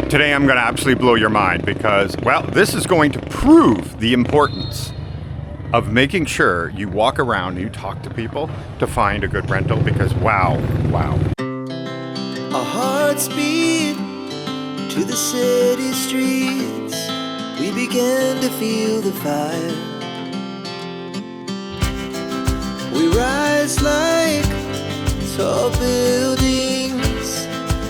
Today I'm going to absolutely blow your mind because, well, this is going to prove the importance of making sure you walk around and you talk to people to find a good rental because wow. Our hearts beat to the city streets. We began to feel the fire. We rise like tall buildings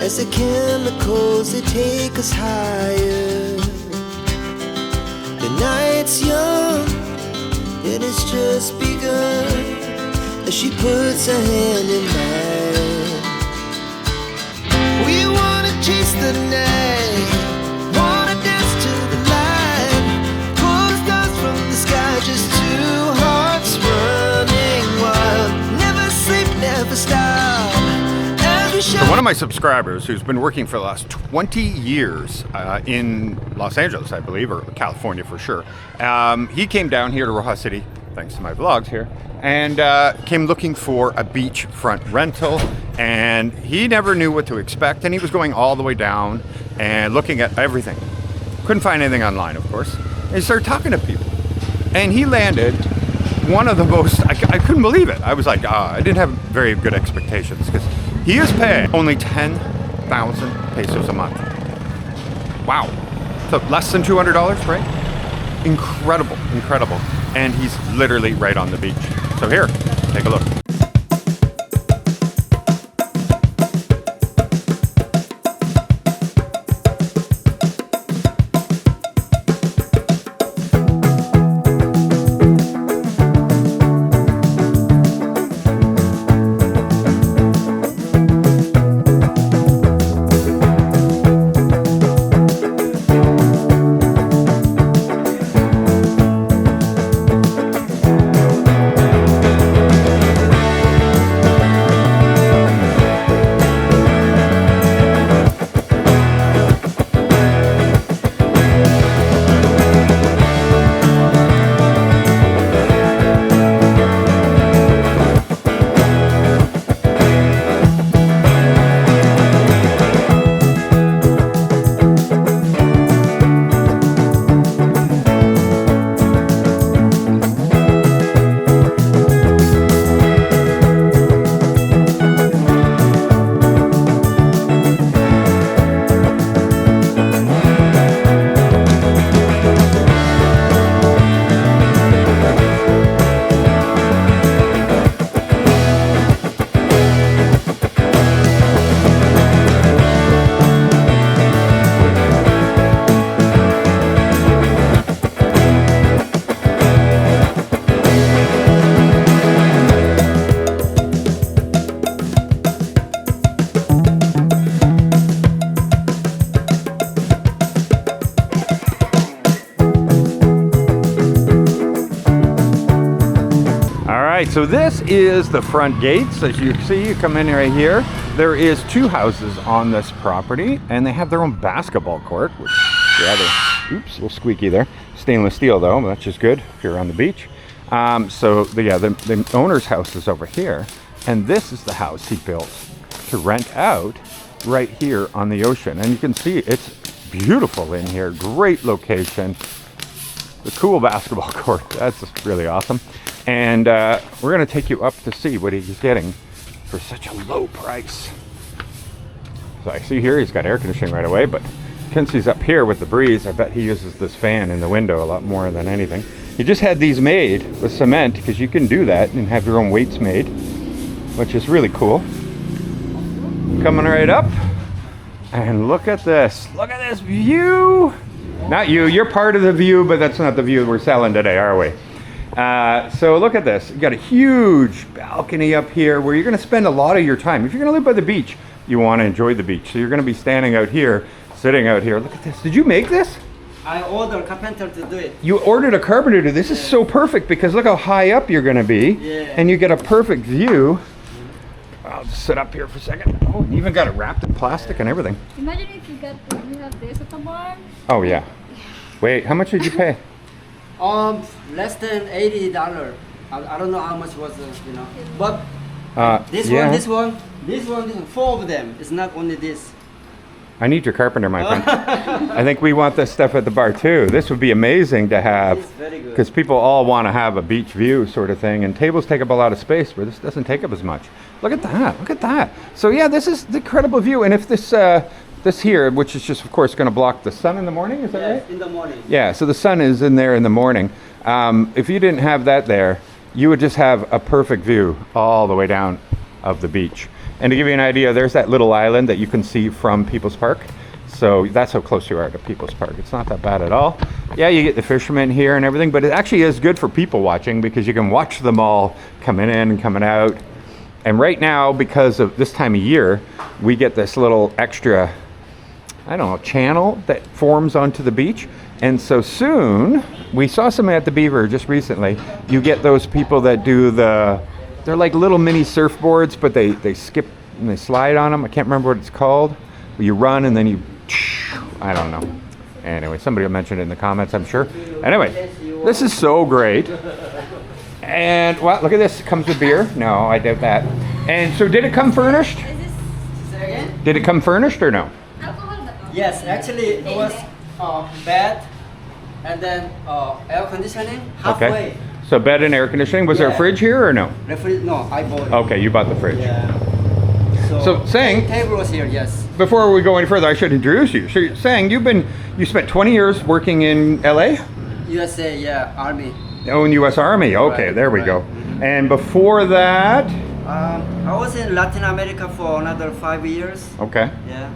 as the chemicals, they take us higher. The night's young, and it's just begun as she puts her hand in mine. We wanna chase the night, wanna dance to the light, pull stars from the sky, just two hearts running wild. Never sleep, never stop. So one of my subscribers who's been working for the last 20 years in Los Angeles, I believe, or California for sure, he came down here to Roxas City, thanks to my vlogs here, and came looking for a beachfront rental, and he never knew what to expect, and he was going all the way down and looking at everything. Couldn't find anything online, of course. And he started talking to people, and he landed one of the most, I couldn't believe it. I was like, I didn't have very good expectations because he is paying only 10,000 pesos a month. Wow. So less than $200, right? Incredible. And he's literally right on the beach. So here, take a look. So this is the front gates. As you see, you come in right here. There is two houses on this property, and they have their own basketball court, which, yeah, oops, a little squeaky there. Stainless steel though, but that's just good if you're on the beach. The owner's house is over here, and this is the house he built to rent out right here on the ocean. And you can see it's beautiful in here, great location. The cool basketball court, that's just really awesome. And we're going to take you up to see what he's getting for such a low price. So I see here he's got air conditioning right away, but since he's up here with the breeze, I bet he uses this fan in the window a lot more than anything. He just had these made with cement because you can do that and have your own weights made, which is really cool. Coming right up, and look at this. Look at this view. Not you, you're part of the view, but that's not the view we're selling today, are we? So look at this. You got a huge balcony up here where you're going to spend a lot of your time. If you're going to live by the beach, you want to enjoy the beach. So you're going to be standing out here, sitting out here. Look at this. Did you make this? I ordered a carpenter to do it. You ordered a carpenter to do this? This is so perfect because look how high up you're going to be. Yeah. And you get a perfect view. I'll just sit up here for a second. Oh, you even got it wrapped in plastic and everything. Imagine if you have this at the bar. Oh yeah. Wait, how much did you pay? Less than $80. I don't know how much was but this one, 4 of them. It's not only this. I need your carpenter, my friend. I think we want this stuff at the bar too. This would be amazing to have, It's very good. because people all want to have a beach view sort of thing, and tables take up a lot of space where this doesn't take up as much. Look at that, look at that. So yeah, this is the incredible view, and if this, this here, which is just of course going to block the sun in the morning, is that Yes, right? in the morning. Yeah, so the sun is in there in the morning. If you didn't have that there, you would just have a perfect view all the way down of the beach. And to give you an idea, there's that little island that you can see from People's Park. So that's how close you are to People's Park. It's not that bad at all. Yeah, you get the fishermen here and everything, but it actually is good for people watching because you can watch them all coming in and coming out. And right now, because of this time of year, we get this little extra, I don't know, channel that forms onto the beach. And so soon, we saw something at the Beaver just recently. You get those people that do they're like little mini surfboards, but they skip and they slide on them. I can't remember what it's called. You run and then you, I don't know. Anyway, somebody will mention it in the comments, I'm sure. Anyway, this is so great. And well, look at this. It comes with beer. No, I doubt that. And so did it come furnished? Is this Say again? Did it come furnished or no? alcohol ba to? Yes, actually it was bed and then air conditioning halfway. Okay. So bed and air conditioning. Was there a Yeah. fridge here or no? No, I bought it. Okay, you bought the fridge. Yeah. So, saying- table was here, yes. Before we go any further, I should introduce you. So you're saying you spent 20 years working in LA? USA, yeah, Army. Oh, in U.S. Army. Okay, Right, there we right. go. And before that, I was in Latin America for another 5 years. okay. Yeah.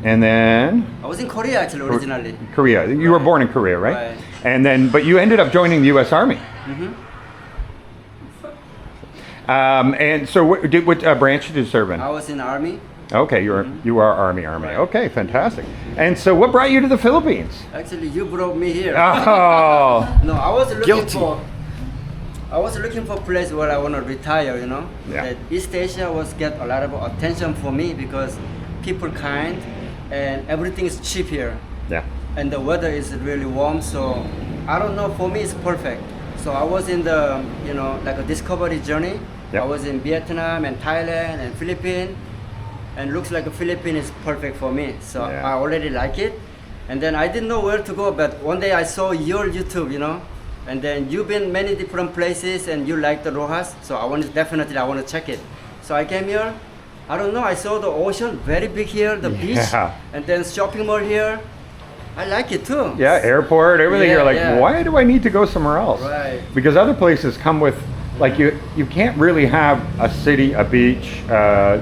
And then I was in Korea actually originally. Korea. You were born in Korea, right? Right. And then, but you ended up joining the U.S. Army. Mm-hmm. And so, what branch did you serve in? I was in Army. Okay, you are Army. Right. Okay, fantastic. And so, what brought you to the Philippines? Actually, you brought me here. Oh, No, I was looking Guilty. for a place where I want to retire, you know. Yeah. That East Asia was get a lot of attention for me because people kind and everything is cheap here. yeah. And the weather is really warm, so I don't know, for me it's perfect. So I was in the, you know, like a discovery journey. Yep. I was in Vietnam and Thailand and Philippines, and looks like the Philippines is perfect for me. So Yeah. I already like it. And then I didn't know where to go, but one day I saw your YouTube, you know, and then you've been many different places and you like the Rojas, so I want to check it. So I came here. I don't know, I saw the ocean, very big here, the beach, Yeah. and then shopping mall here. I like it too. Yeah, airport, everything. Yeah, You're like, yeah. why do I need to go somewhere else? Right. Because other places come with, like you can't really have a city, a beach,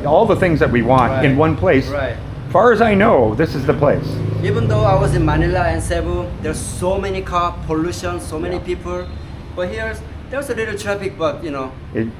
all the things that we want Right. in one place. Right. Far as I know, this is the place. Even though I was in Manila and Cebu, there's so many car pollution, so many people. But here, there's a little traffic, but you know,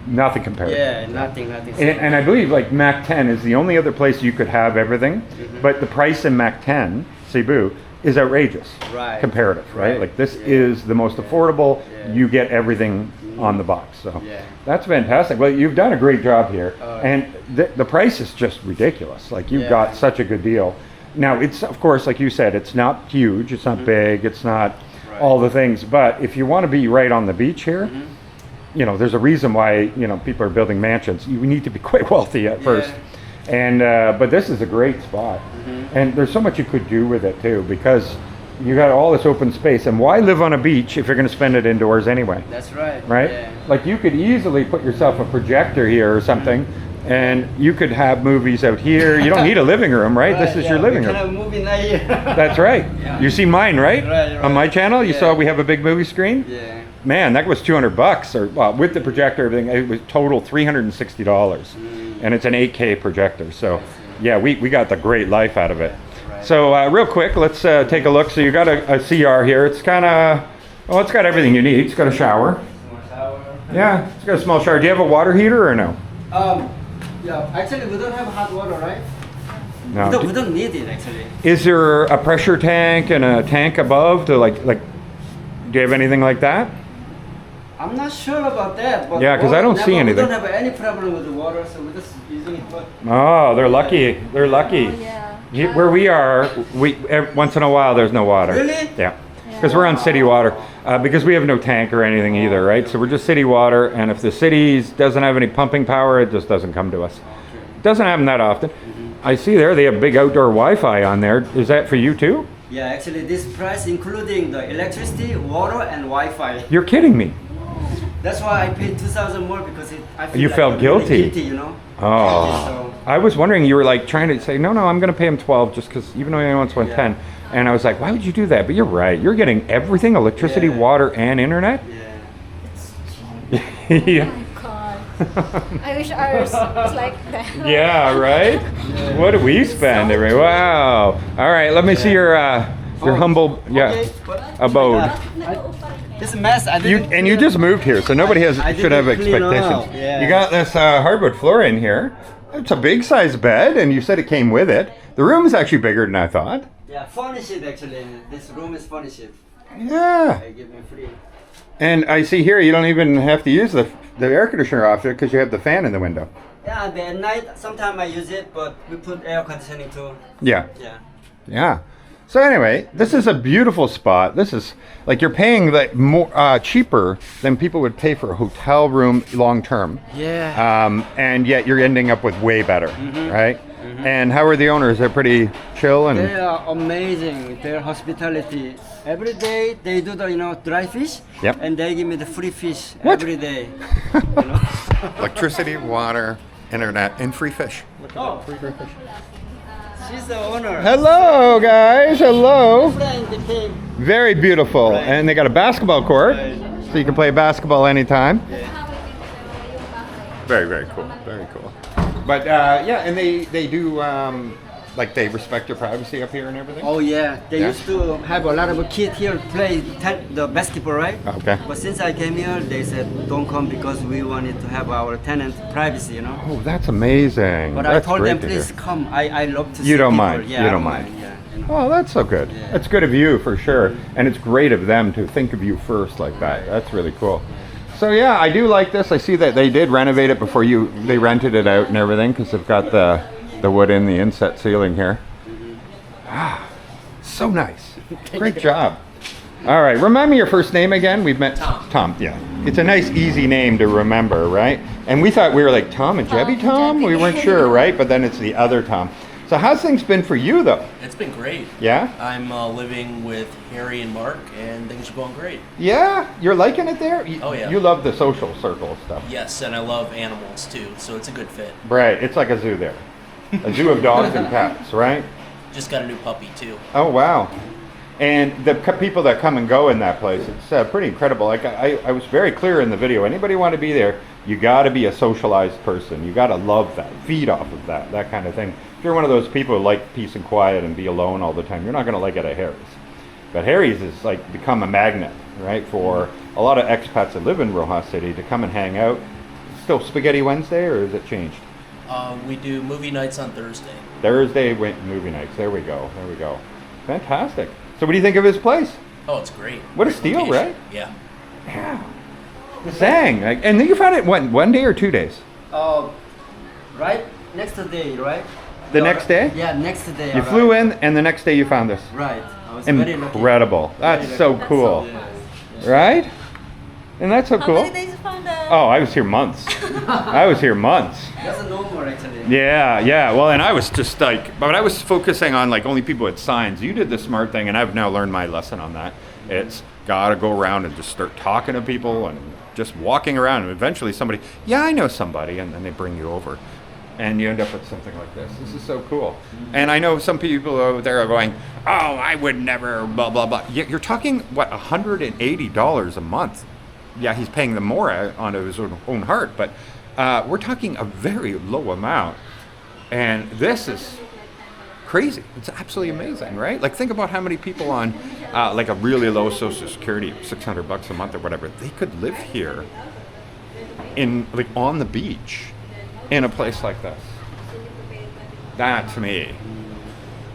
Nothing compared. yeah, nothing. And I believe like Mac 10 is the only other place you could have everything, but the price in Mac 10, Cebu, is outrageous. Right. Comparative, right? Right. Like this Yeah. is the most affordable. Yeah. You get everything on the box. So Yeah. that's fantastic. Well, you've done a great job here, Oh, and the price is just ridiculous. Like you've Yeah. got such a good deal. Now it's of course, like you said, it's not huge, it's not big, it's not Right. all the things. But if you want to be right on the beach here, you know, there's a reason why, you know, people are building mansions. You need to be quite wealthy at first. And but this is a great spot, and there's so much you could do with it too, because you got all this open space. And why live on a beach if you're going to spend it indoors anyway? That's right. Right? Yeah. Like you could easily put yourself a projector here or something, and you could have movies out here. You don't need a living room, right? This is your living we room. Kind of movie night here. That's right. Yeah. You see mine, right? Right, On my right. channel, you Yeah. saw we have a big movie screen. Yeah. Man, that was $200, or well, with the projector, everything. It was total $360, and it's an 8K projector. So, yeah, we got the great life out of it. Right. So, real quick, let's take a look. So, you got a CR here. It's kind of, well, it's got everything you need. It's got a shower. More shower. Yeah, it's got a small shower. Do you have a water heater or no? Yeah. Actually, we don't have hot water, right? No. We don't need it actually. Is there a pressure tank and a tank above to like? Do you have anything like that? I'm not sure about that. But Yeah, 'cause I don't see We anything. don't have any problem with the water, so we're just using it. But Oh, they're lucky. They're lucky. Oh, yeah. Where we are, once in a while there's no water. Really? Yeah, because we're on city water. Because we have no tank or anything either, right? So we're just city water, and if the city doesn't have any pumping power, it just doesn't come to us. It doesn't happen that often. I see there they have big outdoor Wi-Fi on there. Is that for you too? Yeah, actually this price including the electricity, water, and Wi-Fi. You're kidding me. That's why I paid 2,000 more because I feel You like felt I'm really guilty. guilty, you know. Oh, So, I was wondering, you were like trying to say, no, I'm going to pay him 12 just because even though he wants 110. And I was like, why would you do that? But you're right. You're getting everything, electricity, Yeah. water, and internet. yeah. Yeah. Oh my god. I wish ours was like that. Yeah, right? What do we spend every? Wow. All right, let me see your humble Okay, but- abode. This mess. I You didn't and you clean just moved here, so nobody has I should have didn't clean expectations. up, yeah. You got this hardwood floor in here. It's a big size bed, and you said it came with it. The room is actually bigger than I thought. Yeah, furnish it actually. This room is furnished. Yeah. They give me free. And I see here you don't even have to use the air conditioner off it because you have the fan in the window. Yeah, and at night sometimes I use it, but we put air conditioning too. Yeah. Yeah. Yeah. So anyway, this is a beautiful spot. This is like you're paying like more cheaper than people would pay for a hotel room long term. Yeah. And yet you're ending up with way better, right? And how are the owners? They're pretty chill and They are amazing. Their hospitality. Every day they do the dry fish. Yep. And they give me the free fish What? every day. You know. electricity, water, internet, and free fish. Oh, free fish. She's the owner. Hello, guys. Hello. Friend, they came. Very beautiful. Right. And they got a basketball court, Right. so you can play basketball anytime. Yeah. Very, very cool. Very cool. But yeah, and they do like they respect your privacy up here and everything. Oh yeah, they Yeah? used to have a lot of kids here play the basketball, right? Okay. But since I came here, they said don't come because we wanted to have our tenant privacy, you know. Oh, that's amazing. But That's I told great them to please hear. come. I love to see You don't people. mind. Yeah, You I don't mind. Yeah. Oh, that's so good. Yeah. That's good of you for sure. And it's great of them to think of you first like that. That's really cool. So yeah, I do like this. I see that they did renovate it before they rented it out and everything because they've got the wood in the inset ceiling here. Ah, so nice. Great job. All right, remind me your first name again. We've met Tom. Yeah, it's a nice, easy name to remember, right? And we thought we were like Tom and Jebby Tom. We weren't sure, right? But then it's the other Tom. So how's things been for you though? It's been great. Yeah. I'm living with Harry and Mark, and things are going great. Yeah, you're liking it there. Oh, yeah. You love the social circle stuff. Yes, and I love animals too, so it's a good fit. Right. It's like a zoo there. A zoo of dogs and cats, right? Just got a new puppy too. Oh wow. And the people that come and go in that place, it's pretty incredible. Like I was very clear in the video. Anybody want to be there, you got to be a socialized person. You got to love that, feed off of that kind of thing. If you're one of those people who like peace and quiet and be alone all the time, you're not going to like it at Harry's. But Harry's is like become a magnet, right, for a lot of expats that live in Roxas City to come and hang out. Still Spaghetti Wednesday, or has it changed? We do movie nights on Thursday. Thursday movie nights. There we go. There we go. Fantastic. So what do you think of his place? Oh, it's great. What a Great steal, location. right? Yeah. Yeah. Dang. Like, and then you found it one day or 2 days? Right next day, right? The next day? Yeah, next day. You flew in, and the next day you found this. Right. I was very lucky. Incredible. That's Very so lucky. cool. Yes. Right? And that's so How cool. many days you found the... Oh, I was here months. I was here months. That's a normal actually. Yeah. Well, and I was just like, but I was focusing on like only people with signs. You did the smart thing, and I've now learned my lesson on that. It's gotta go around and just start talking to people and just walking around, and eventually somebody, yeah, I know somebody, and then they bring you over, and you end up with something like this. This is so cool. And I know some people over there are going, oh, I would never, blah blah blah. You're talking what, $180 a month? Yeah, he's paying them more out of his own heart, but we're talking a very low amount, and this is crazy. It's absolutely amazing, right? Like, think about how many people on like a really low Social Security, $600 a month or whatever, they could live here in like on the beach in a place like this. That to me,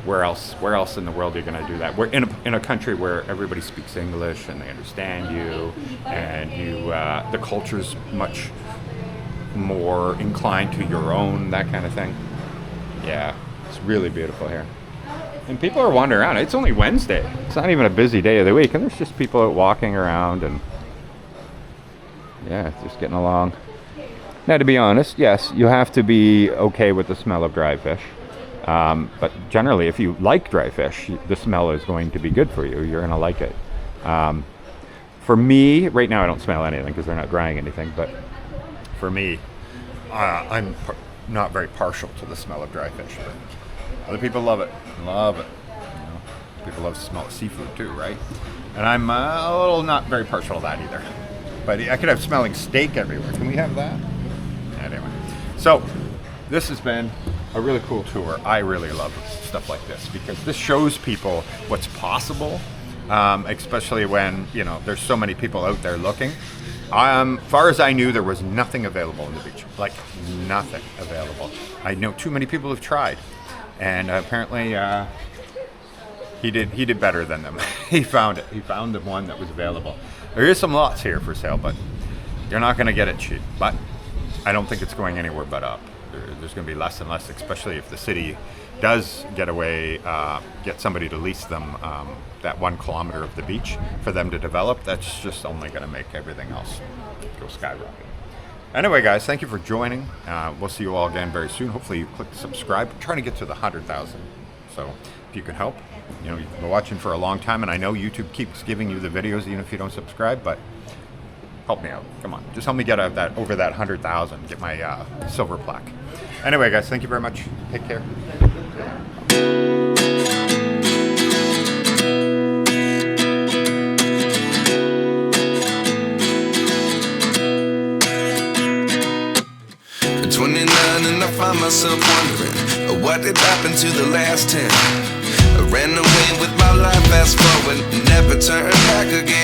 where else in the world are you going to do that? We're in a country where everybody speaks English and they understand you, and the culture's much more inclined to your own, that kind of thing. Yeah, it's really beautiful here. And people are wandering around. It's only Wednesday. It's not even a busy day of the week, and there's just people out walking around, and yeah, it's just getting along. Now, to be honest, yes, you have to be okay with the smell of dry fish. But generally, if you like dry fish, the smell is going to be good for you. You're going to like it. For me, right now I don't smell anything because they're not drying anything, but for me, I'm not very partial to the smell of dry fish. But other people love it. Love it. You know, people love the smell of seafood too, right? And I'm a little not very partial to that either. But I could have smelling steak everywhere. Can we have that? Anyway. So, this has been a really cool tour. I really love stuff like this because this shows people what's possible, especially when, you know, there's so many people out there looking. Far as I knew, there was nothing available on the beach. Like, nothing available. I know too many people have tried. And apparently, he did better than them. He found it. He found the one that was available. There is some lots here for sale, but you're not going to get it cheap. But I don't think it's going anywhere but up. There's going to be less and less, especially if the city does get somebody to lease them that 1 kilometer of the beach for them to develop. That's just only going to make everything else go skyrocket. Anyway, guys, thank you for joining. We'll see you all again very soon. Hopefully you click subscribe. I'm trying to get to the 100,000. So if you can help, you know, you've been watching for a long time, and I know YouTube keeps giving you the videos even if you don't subscribe, but help me out. Come on. Just help me get over that 100,000, get my silver plaque. Anyway, guys, thank you very much. Take care. At 29 and I find myself wondering what did happen to the last 10. I ran away with my life, fast forward, never turn back again.